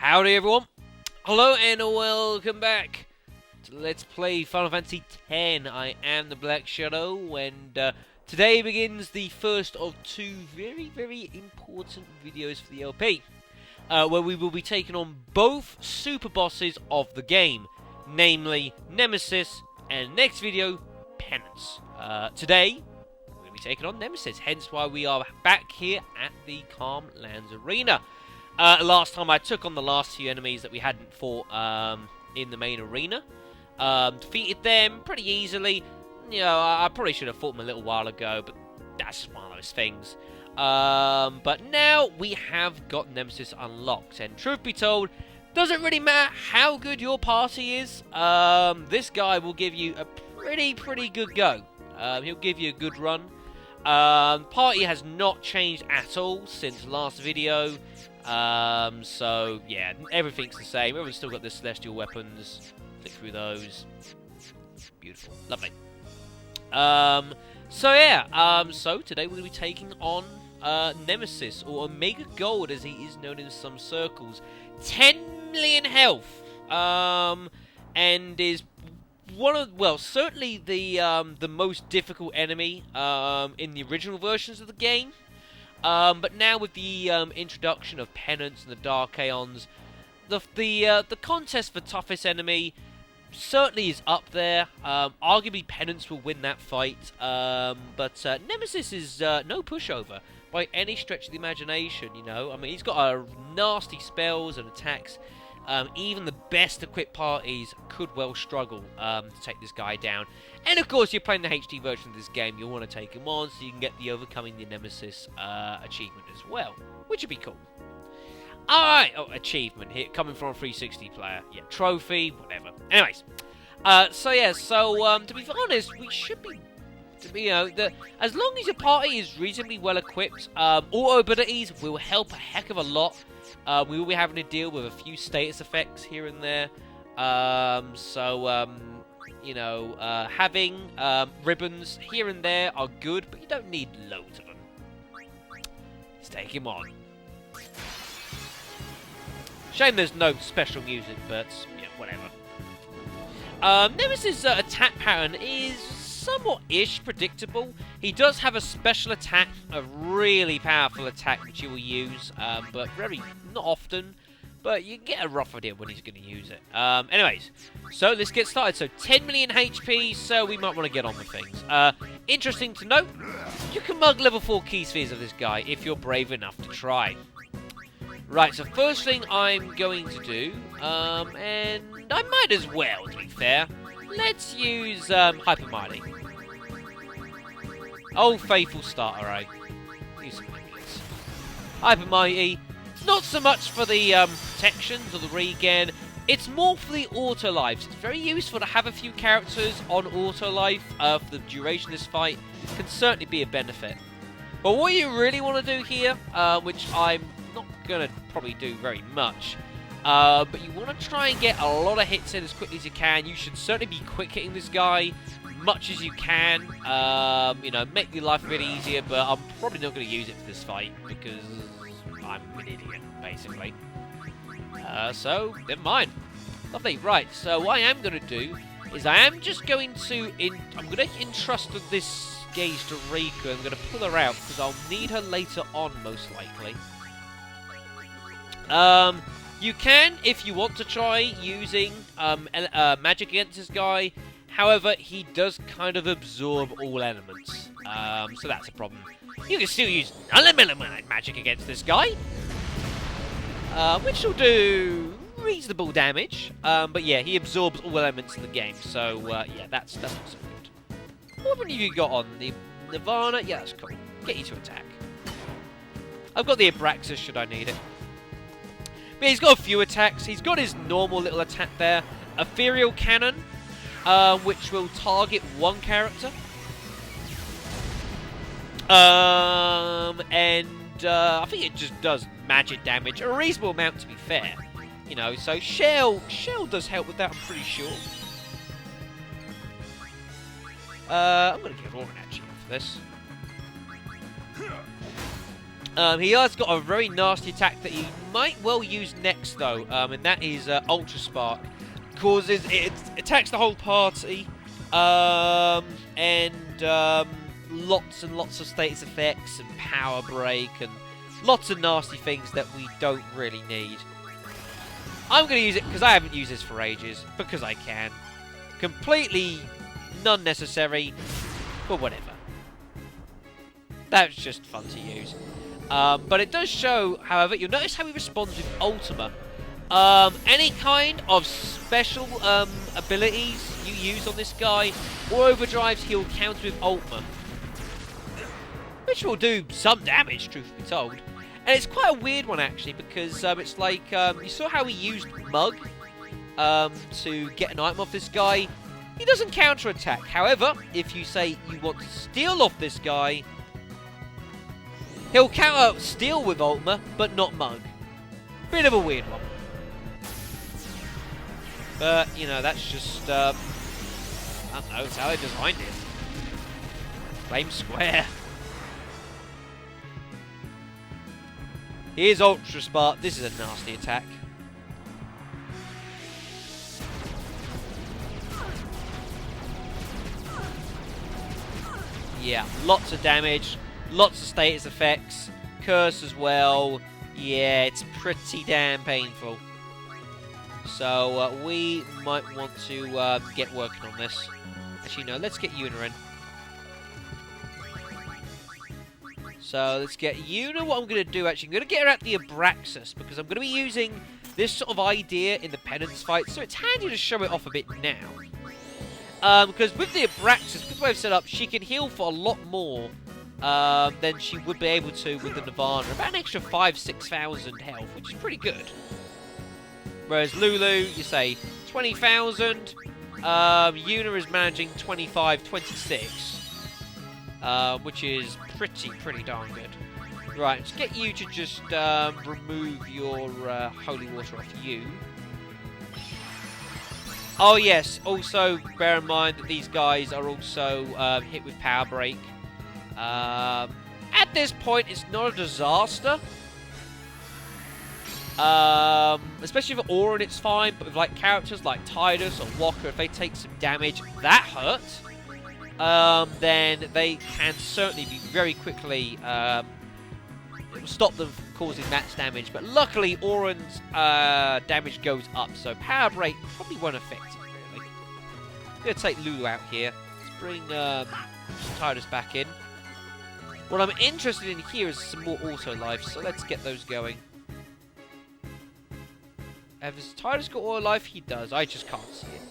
Howdy everyone, hello and welcome back to Let's Play Final Fantasy X. I am the Black Shadow and today begins the first of two very important videos for the LP, where we will be taking on both super bosses of the game, namely Nemesis and next video, Penence. Today we're going to be taking on Nemesis, hence why we are back here at the Calm Lands Arena. Last time I took on the last few enemies that we hadn't fought in the main arena. Defeated them pretty easily. You know, I probably should have fought them a little while ago, but that's just one of those things. But now we have got Nemesis unlocked, and truth be told, doesn't really matter how good your party is. This guy will give you a pretty good go. He'll give you a good run. Party has not changed at all since last video. So yeah, everything's the same. Everyone's still got the celestial weapons. Flick through those. Beautiful. Lovely. So yeah, so today we're going to be taking on Nemesis, or Omega Gold as he is known in some circles. 10 million health. And is one of, well, certainly the most difficult enemy in the original versions of the game. But now with the introduction of Penence and the Dark Aeons, the contest for toughest enemy certainly is up there. Arguably Penance will win that fight, but Nemesis is no pushover by any stretch of the imagination. You know, I mean, he's got nasty spells and attacks. Even the best equipped parties could well struggle to take this guy down. And of course, you're playing the HD version of this game, you'll want to take him on so you can get the Overcoming the Nemesis achievement as well, which would be cool. Alright, achievement here, coming from a 360 player. Yeah, trophy, whatever. Anyways, to be honest, we should be, you know, as long as your party is reasonably well equipped, auto abilities will help a heck of a lot. We will be having to deal with a few status effects here and there. You know, having ribbons here and there are good, but you don't need loads of them. Let's take him on. Shame there's no special music, but yeah, whatever. Nemesis' attack pattern is somewhat-ish predictable. He does have a special attack, a really powerful attack which he will use, but very not often. But you get a rough idea when he's going to use it. Anyways, so let's get started. So 10 million HP, so we might want to get on with things. Interesting to note, you can mug level 4 key spheres of this guy if you're brave enough to try. Right, so first thing I'm going to do, and I might as well, to be fair, let's use Hyper Mighty. Old faithful starter, eh? Use some minutes. Hyper Mighty. Not so much for the protections or the regen, it's more for the auto lives. It's very useful to have a few characters on auto life for the duration of this fight. Can certainly be a benefit. But what you really want to do here, which I'm not going to probably do very much, but you want to try and get a lot of hits in as quickly as you can. You should certainly be quick hitting this guy much as you can. You know, make your life a bit easier, but I'm probably not going to use it for this fight because I'm an idiot, basically. So, never mind. Lovely. Right, so what I am going to do is I am just going to... I'm going to entrust this gauge to Rika. I'm going to pull her out because I'll need her later on, most likely. You can, if you want to try using magic against this guy. However, he does kind of absorb all elements. So that's a problem. You can still use unlimited magic against this guy, which will do reasonable damage. But yeah, he absorbs all elements in the game, so yeah, that's not so good. What have you got on? The Nirvana? Yeah, that's cool. Get you to attack. I've got the Abraxas, should I need it. But he's got a few attacks. He's got his normal little attack there. Ethereal Cannon, which will target one character. I think it just does magic damage, a reasonable amount to be fair. You know, so Shell does help with that, I'm pretty sure. I'm going to give Auron actually for this. He has got a very nasty attack that he might well use next, though, and that is Ultra Spark. It attacks the whole party, and lots and lots of status effects and power break and lots of nasty things that we don't really need. I'm going to use it because I haven't used this for ages, because I can. Completely non-necessary, but whatever. That's just fun to use. But it does show, however, you'll notice how he responds with Ultima. Any kind of special abilities you use on this guy, or overdrives, he'll counter with Ultima. Which will do some damage, truth be told. And it's quite a weird one, actually, because it's like, you saw how he used Mug to get an item off this guy. He doesn't counter-attack. However, if you say you want to steal off this guy, he'll counter steal with Ultima, but not Mug. Bit of a weird one. But, you know, that's just, I don't know, it's how they designed it. Flame Square. Here's Ultra Spark. This is a nasty attack. Yeah, lots of damage, lots of status effects, curse as well. Yeah, it's pretty damn painful. So we might want to get working on this. Actually, no, let's get Yuna in. So let's get Yuna. What I'm going to do, actually, I'm going to get her at the Abraxas, because I'm going to be using this sort of idea in the Penence fight, so it's handy to show it off a bit now. Because with the Abraxas, with the way I've set up, she can heal for a lot more than she would be able to with the Nirvana. About an extra 5,000-6,000 health, which is pretty good. Whereas Lulu, you say 20,000. Yuna is managing 25-26. Which is pretty darn good. Right, let's get you to just remove your holy water off you. Oh yes, also bear in mind that these guys are also hit with power break. At this point, it's not a disaster. Especially for Auron, it's fine, but with like characters like Tidus or Walker, if they take some damage, that hurts. Then they can certainly be very quickly, it will stop them from causing max damage, but luckily Auron's damage goes up, so Power Break probably won't affect it, really. I'm going to take Lulu out here. Let's bring Tidus back in. What I'm interested in here is some more auto life, so let's get those going. Has Tidus got auto life? He does, I just can't see it.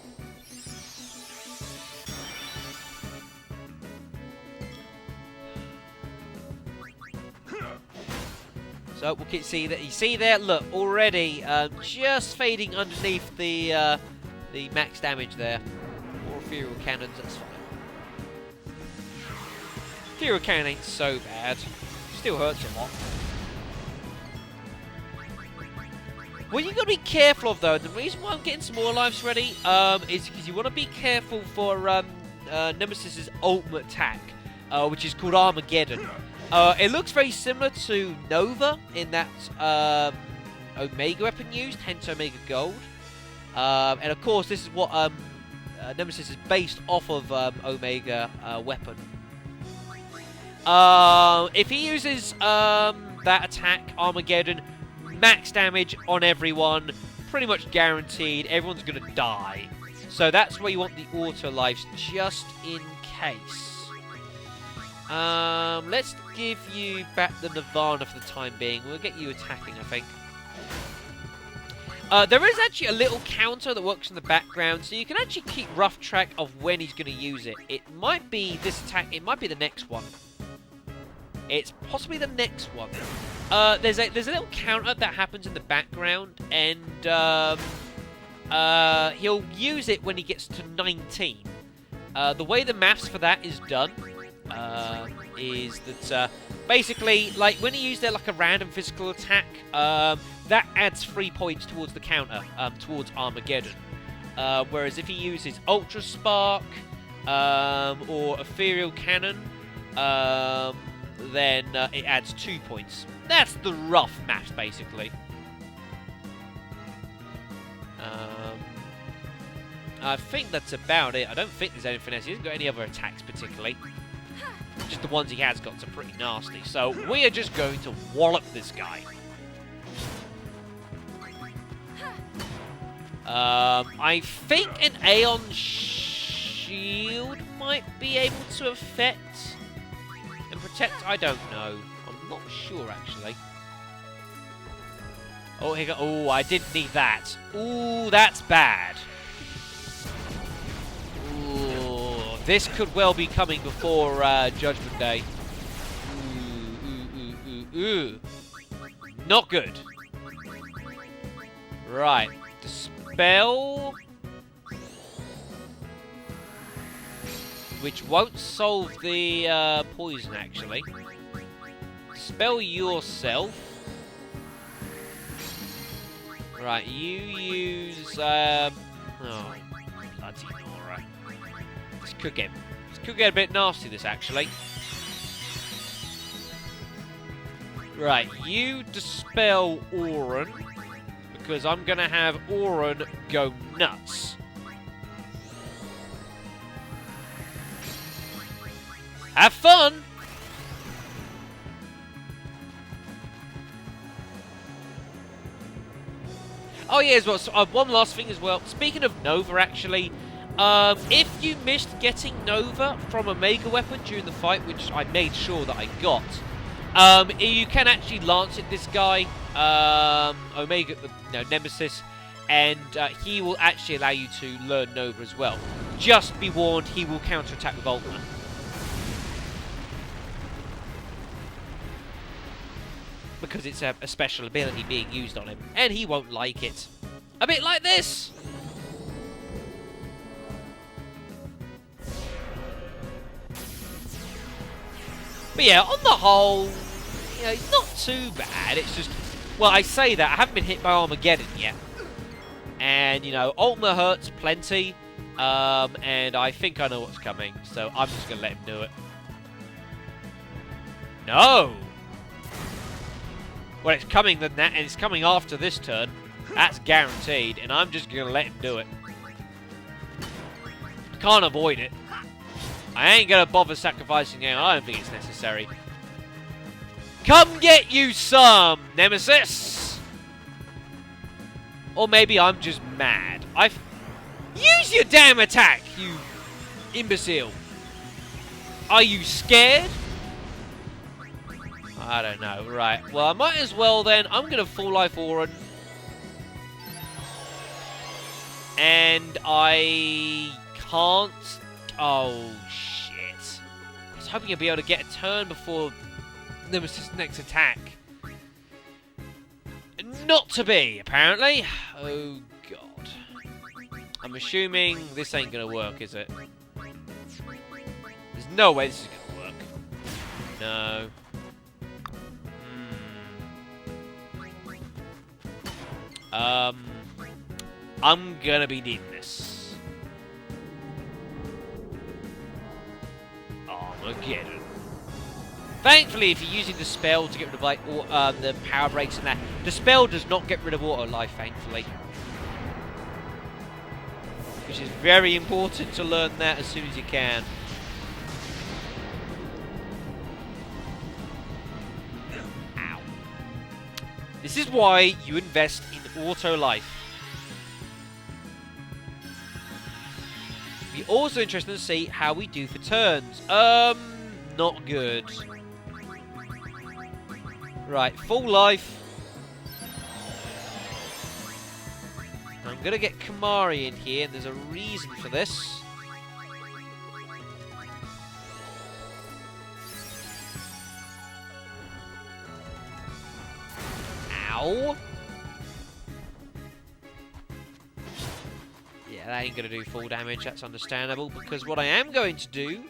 So we can see that. You see there, look, already just fading underneath the max damage there. Or ethereal cannons, that's fine. Ethereal cannon ain't so bad. Still hurts a lot. What you got to be careful of, though, and the reason why I'm getting some more lives ready is because you want to be careful for Nemesis's ultimate attack, which is called Armageddon. It looks very similar to Nova in that Omega weapon used, hence Omega Gold. And of course, this is what Nemesis is based off of Omega weapon. If he uses that attack, Armageddon, max damage on everyone, pretty much guaranteed, everyone's going to die. So that's where you want the auto lives, just in case. Let's give you back the Nirvana for the time being. We'll get you attacking, I think. There is actually a little counter that works in the background, so you can actually keep rough track of when he's going to use it. It might be this attack, it might be the next one. It's possibly the next one. There's a little counter that happens in the background, and he'll use it when he gets to 19. The way the maths for that is done is that basically, like when he used like a random physical attack, that adds 3 points towards the counter, towards Armageddon. Whereas if he uses Ultra Spark or Ethereal Cannon, then it adds 2 points That's the rough maths, basically. I think that's about it. I don't think there's anything else. He hasn't got any other attacks particularly. Just the ones he has got are pretty nasty. So we are just going to wallop this guy. I think an Aeon Shield might be able to affect and protect. I don't know. I'm not sure actually. Oh, here go. Oh, I didn't need that. Ooh, that's bad. Ooh, this could well be coming before Judgment Day. Ooh. Not good. Right. Dispel. Which won't solve the poison, actually. Dispel yourself. Right, you use, oh, bloody Nora. This could get a bit nasty, this, actually. Right, you dispel Auron, because I'm going to have Auron go nuts. Have fun! Oh yeah, as well, so, one last thing as well. Speaking of Nova, actually, if you missed getting Nova from a Mega Weapon during the fight, which I made sure that I got, you can actually lance at this guy, Nemesis, and he will actually allow you to learn Nova as well. Just be warned, he will counterattack with Ultima. Because it's a special ability being used on him, and he won't like it. A bit like this! But yeah, on the whole, you know, it's not too bad. It's just, well, I say that, I haven't been hit by Armageddon yet. And, you know, Ultima hurts plenty, and I think I know what's coming, so I'm just going to let him do it. No! Well, it's coming then that, and it's coming after this turn. That's guaranteed, and I'm just going to let him do it. Can't avoid it. I ain't going to bother sacrificing him. I don't think it's necessary. Come get you some, Nemesis! Or maybe I'm just mad. Use your damn attack, you imbecile. Are you scared? I don't know. Right. Well, I might as well then. I'm going to full life Auron. And I can't. Oh, shit. I was hoping I'd be able to get a turn before Nemesis' next attack. Not to be, apparently. Oh, God. I'm assuming this ain't going to work, is it? There's no way this is going to work. No. I'm gonna be needing this. Armageddon. Thankfully, if you're using the spell to get rid of like the power breaks and that, the spell does not get rid of auto life, thankfully. Which is very important to learn that as soon as you can. Ow. This is why you invest in auto life. Be also interested to see how we do for turns. Not good. Right, full life. I'm gonna get Kamari in here, and there's a reason for this. Ow. Yeah, that ain't going to do full damage, that's understandable, because what I am going to do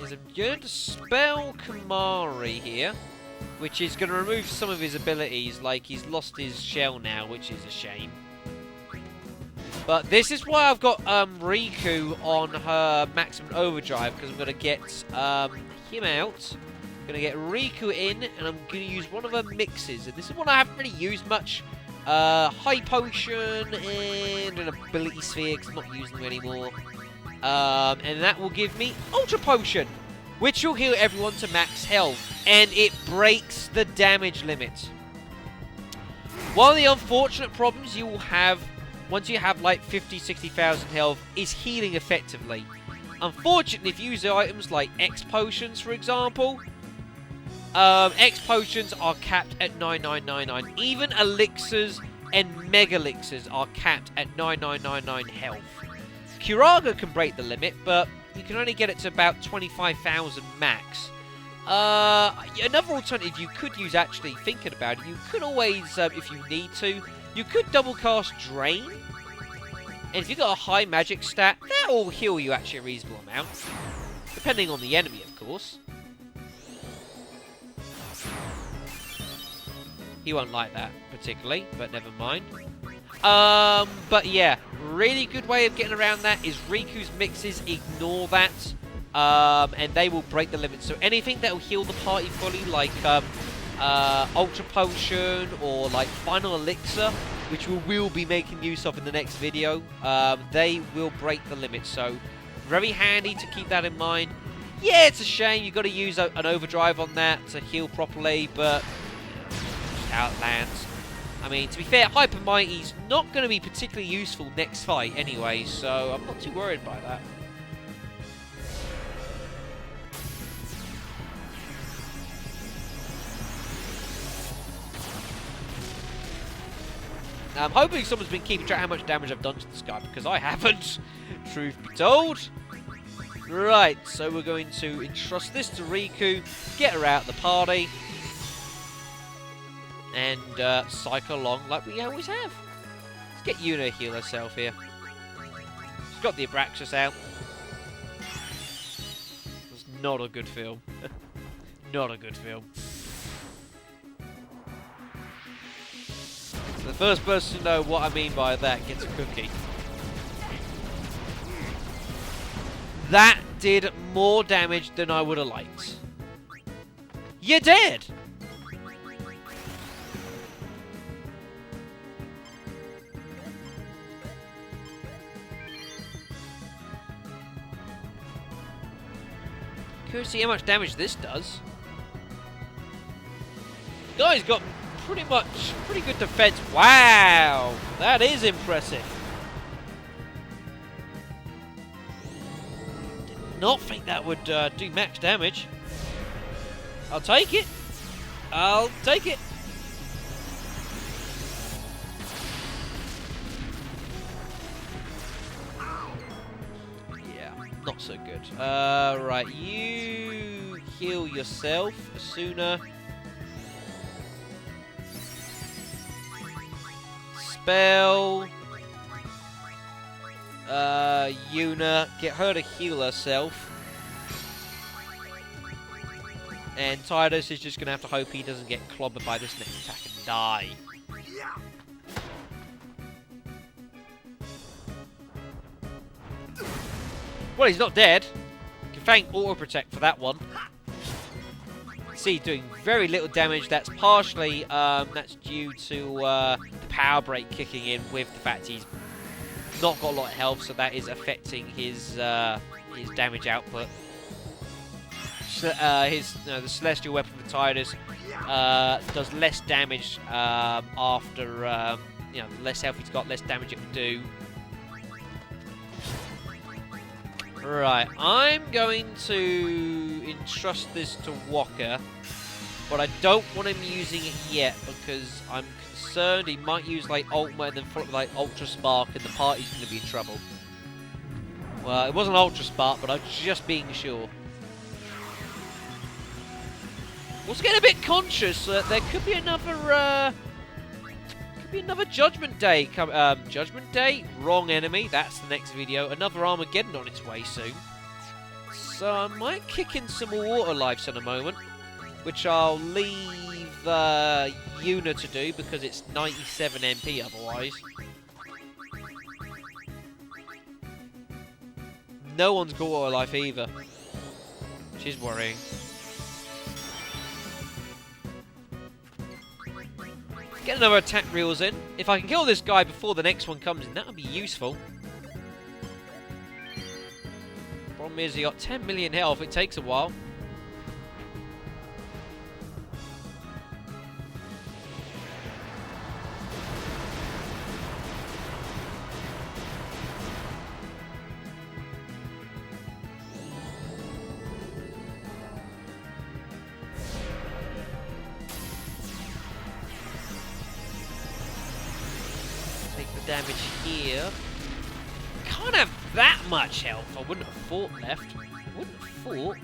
is I'm going to spell Kamari here, which is going to remove some of his abilities, like he's lost his shell now, which is a shame. But this is why I've got Riku on her maximum overdrive, because I'm going to get him out, Gonna get Riku in, and I'm gonna use one of her mixes. And this is one I haven't really used much. High Potion and an Ability Sphere, because I'm not using them anymore. And that will give me Ultra Potion, which will heal everyone to max health. And it breaks the damage limit. One of the unfortunate problems you will have once you have like 50,000-60,000 health is healing effectively. Unfortunately, if you use items like X Potions, for example, X Potions are capped at 9999. Even Elixirs and Mega Elixirs are capped at 9999 health. Curaga can break the limit, but you can only get it to about 25,000 max. Another alternative you could use, actually, thinking about it, you could always, if you need to, you could double cast Drain. And if you've got a high magic stat, that will heal you actually a reasonable amount. Depending on the enemy, of course. He won't like that particularly, but never mind. But yeah, really good way of getting around that is Riku's mixes. Ignore that, and they will break the limit. So anything that will heal the party fully, like Ultra Potion or like Final Elixir, which we will be making use of in the next video, they will break the limit. So very handy to keep that in mind. Yeah, it's a shame you've got to use an overdrive on that to heal properly, but how it lands. I mean, to be fair, Hyper Mighty's not going to be particularly useful next fight anyway, so I'm not too worried by that. Now, I'm hoping someone's been keeping track of how much damage I've done to this guy, because I haven't, truth be told. Right, so we're going to entrust this to Riku, get her out of the party, and cycle along like we always have. Let's get Yuna to heal herself here. She's got the Abraxas out. It's not a good film. Not a good film. So the first person to know what I mean by that gets a cookie. That did more damage than I would have liked. You're dead! Curious to see how much damage this does. Guy's got pretty good defense. Wow, that is impressive. Did not think that would do max damage. I'll take it. I'll take it. Not so good. Right, you heal yourself sooner. Spell. Yuna, get her to heal herself. And Tidus is just going to have to hope he doesn't get clobbered by this next attack and die. Well, he's not dead. You can thank Auto Protect for that one. See, doing very little damage. That's partially that's due to the power break kicking in with the fact he's not got a lot of health, so that is affecting his damage output. The Celestial Weapon for Tidus does less damage after the less health he's got, less damage it will do. Right, I'm going to entrust this to Walker, but I don't want him using it yet because I'm concerned he might use like Ultimate and then follow with like Ultra Spark and the party's going to be in trouble. Well, it wasn't Ultra Spark, but I'm just being sure. Was getting a bit conscious that there could be another Judgment Day. Judgment Day? Wrong enemy. That's the next video. Another Armageddon on its way soon. So I might kick in some more Water Lives in a moment, which I'll leave Yuna to do because it's 97 MP otherwise. No one's got Water Life either, which is worrying. Get another attack reels in. If I can kill this guy before the next one comes in, that would be useful. Problem is, he got 10 million health. It takes a while. Damage here. Can't have that much health. I wouldn't have thought left. Wouldn't have thought.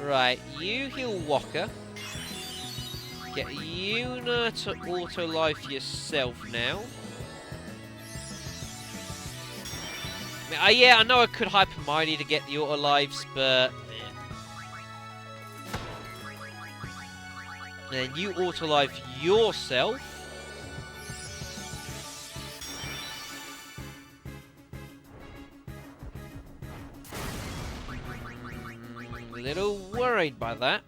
Right, you heal Walker. Get Yuna to auto life yourself now. Yeah, I know I could hyper Mighty to get the auto lives, but then you auto life yourself. A little worried by that.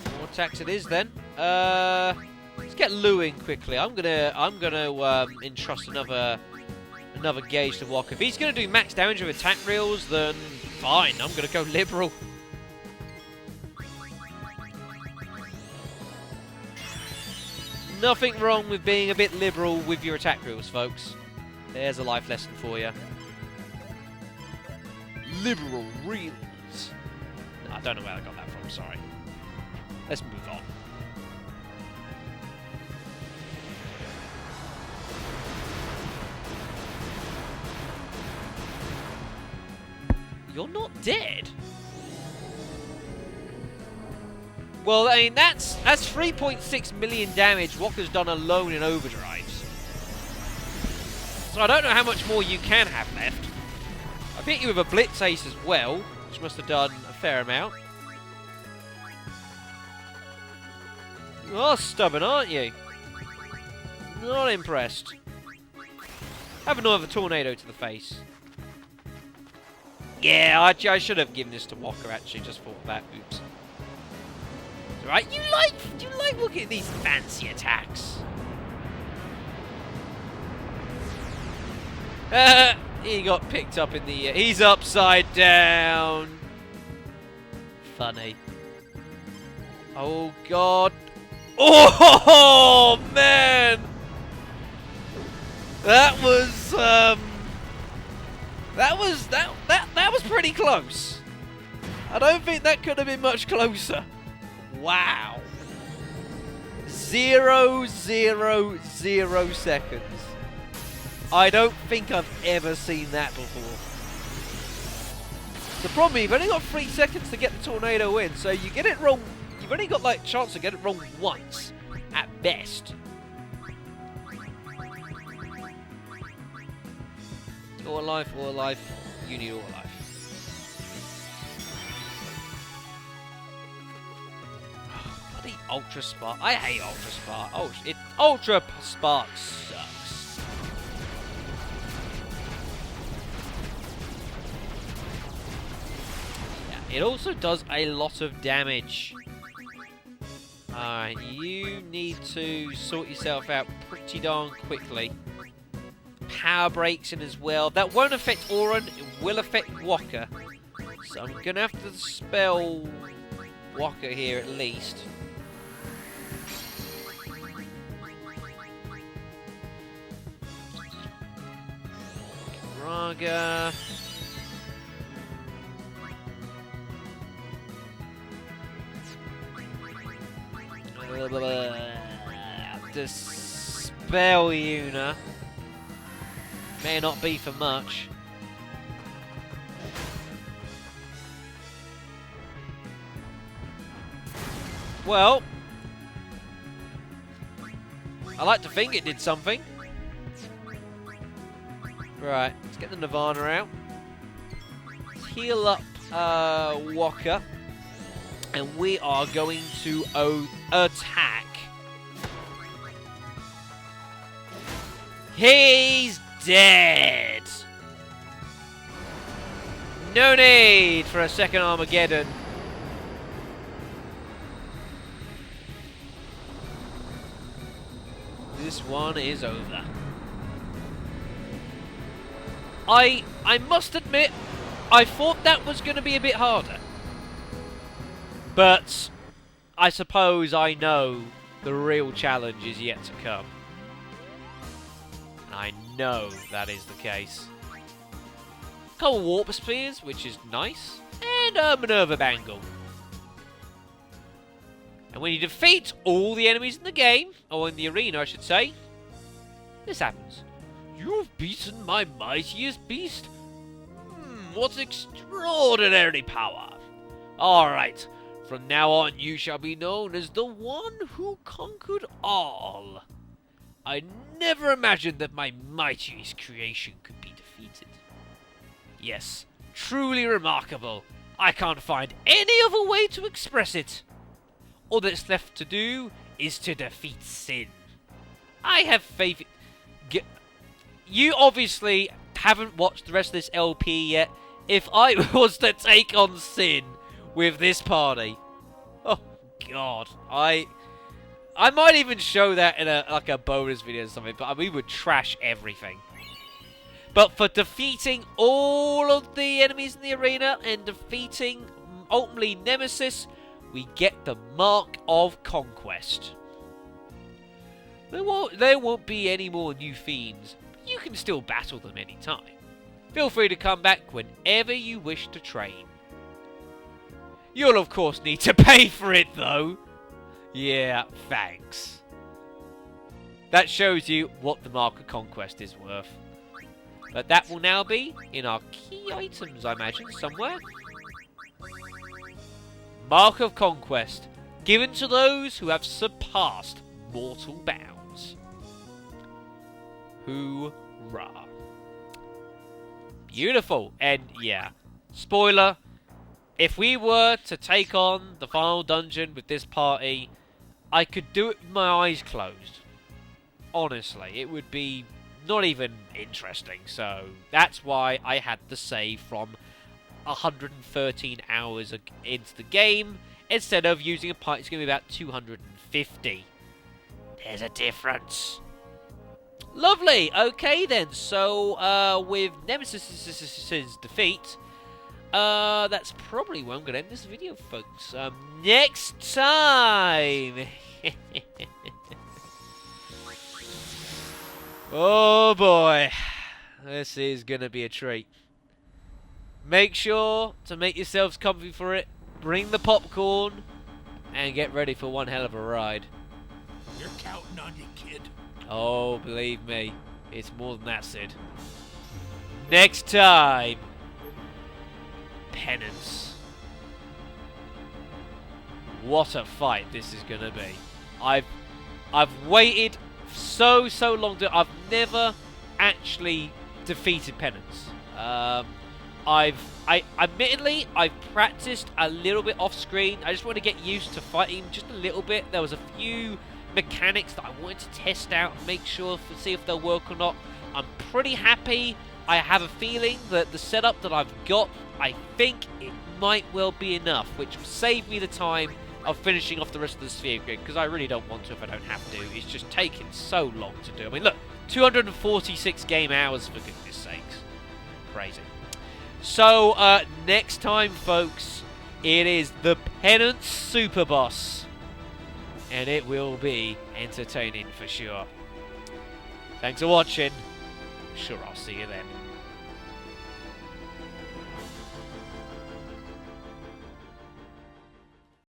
More attacks it is then. Let's get Lu in quickly. I'm gonna entrust another gauge to Walker. If he's gonna do max damage with attack reels, then fine. I'm gonna go liberal. Nothing wrong with being a bit liberal with your attack reels, folks. There's a life lesson for you. Liberal reels. No, I don't know where I got that from, sorry. Let's move on. You're not dead? Well, I mean, that's 3.6 million damage Walker's done alone in overdrives. So I don't know how much more you can have left. I've hit you with a Blitz Ace as well, which must have done a fair amount. You are stubborn, aren't you? Not impressed. Have another tornado to the face. Yeah, I should have given this to Walker, actually, just thought of that. Oops. It's alright, you like looking at these fancy attacks. He got picked up in the... he's upside down. Funny. Oh, God. Oh, man. That was pretty close. I don't think that could have been much closer. Wow. 0.000 seconds. I don't think I've ever seen that before. The problem is you've only got 3 seconds to get the tornado in, so you get it wrong. You've only got like chance to get it wrong once, at best. All life, you need all life. Oh, bloody Ultra Spark. I hate Ultra Spark. Oh, Ultra Spark sucks. Yeah, it also does a lot of damage. Alright, you need to sort yourself out pretty darn quickly. Power breaks in as well. That won't affect Auron, it will affect Walker. So I'm going to have to spell Walker here at least. Raga. Dispel Yuna. May not be for much. Well, I like to think it did something. Right, let's get the Nirvana out. Heal up Walker. And we are going to attack. He's dead. No need for a second Armageddon. this one is over. I must admit, I thought that was going to be a bit harder. But I suppose I know the real challenge is yet to come. I know that is the case. A couple warp spears, which is nice, and a Minerva bangle. And when you defeat all the enemies in the game, or in the arena I should say, this happens. You've beaten my mightiest beast? What extraordinary power! Alright, from now on you shall be known as the one who conquered all. I never imagined that my mightiest creation could be defeated. Yes, truly remarkable. I can't find any other way to express it. All that's left to do is to defeat sin. I have faith. You obviously haven't watched the rest of this LP yet. If I was to take on sin with this party, oh god, I might even show that in a bonus video or something. But we would trash everything. But for defeating all of the enemies in the arena and defeating ultimately Nemesis, we get the Mark of Conquest. There won't be any more new fiends, but you can still battle them anytime. Feel free to come back whenever you wish to train. You'll of course need to pay for it though. Yeah, thanks. That shows you what the Mark of Conquest is worth. But that will now be in our key items, I imagine, somewhere. Mark of Conquest, given to those who have surpassed mortal bounds. Hoorah. Beautiful. And yeah, spoiler, if we were to take on the final dungeon with this party, I could do it with my eyes closed. Honestly, it would be not even interesting. So that's why I had to save from 113 hours into the game instead of using a party. It's going to be about 250. There's a difference. Lovely. Okay then. So with Nemesis' defeat, that's probably where I'm going to end this video, folks. Next time. Oh boy, this is going to be a treat. Make sure to make yourselves comfy for it, bring the popcorn, and get ready for one hell of a ride. You're counting on you, kid. Oh, believe me, it's more than that, Sid. Next time, Penance. What a fight this is going to be. I've waited so long. I've never actually defeated Penence. Admittedly, I've practiced a little bit off screen. I just want to get used to fighting just a little bit. There was a few mechanics that I wanted to test out and make sure to see if they'll work or not. I'm pretty happy. I have a feeling that the setup that I've got, I think it might well be enough, which will save me the time of finishing off the rest of the sphere grid, because I really don't want to if I don't have to. It's just taking so long to do. I mean, look, 246 game hours, for goodness sakes. Crazy. So, next time, folks, it is the Penence superboss. And it will be entertaining for sure. Thanks for watching. Sure, I'll see you then.